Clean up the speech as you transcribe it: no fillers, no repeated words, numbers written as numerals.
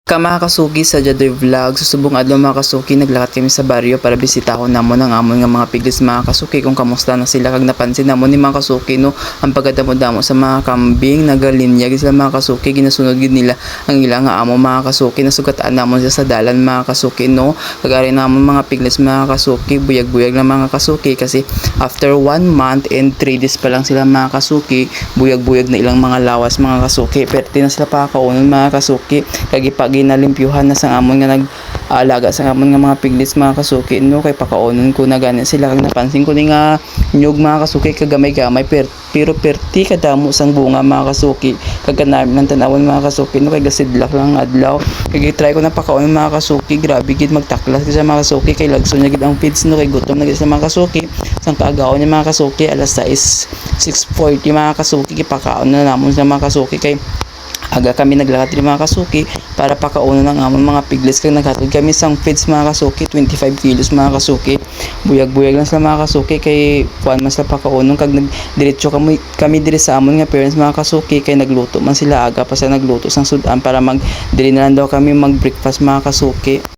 Mga kasuki sa Jadoy Vlog, susubong adlaw mga kasuki, naglakad kami sa baryo para bisitahon namon ang amon nga mga piglis mga kasuki kung kamusta na sila. Kag napansin namon ni mga kasuki no ang pagkadamo-damo sa mga kambing, nagalinyag sila mga kasuki, ginasunod gid nila ang ilang nga amo mga kasuki, nasugataan namon sila sa dalan mga kasuki no. Kagari namon mga piglis mga kasuki, buyag-buyag lang mga kasuki kasi after 1 month and 3 days pa lang sila mga kasuki, buyag-buyag na ilang mga lawas mga kasuki. Perti na sila pa kaunon mga kasuki, kag ginalimpyuhan na sa amon nga nag-alaga sa amon nga mga piglis mga kasuki no, kay pakaunon ko na gani sila. Kag napansin ko ni nga nyug mga kasuki kagamay-gamay pero perti kadamo sang bunga mga kasuki, kag kanami ng tanawon mga kasuki no, kay gasidlak lang adlaw. Kay try ko na pakaunon mga kasuki, grabe gid magtaklas sa mga kasuki, kay lagso niya gid ang feeds no, kay gutom na gid sa mga kasuki. Sang kaagaw ni mga kasuki alas 6:40 mga kasuki, kipakaon na namon sa mga kasuki, kay aga kami naglakad rin mga kasuki para pakauno ng amon mga piglis. Kag naghatod kami sang feeds mga kasuki, 25 kilos mga kasuki, buyag-buyag lang sa mga kasuki, kay kuan man sa pakauno. Kag nagdiretso kami diri sa amon nga parents mga kasuki, kay nagluto man sila aga pa sa nagluto sang sudan para diri na lang daw kami mag breakfast mga kasuki.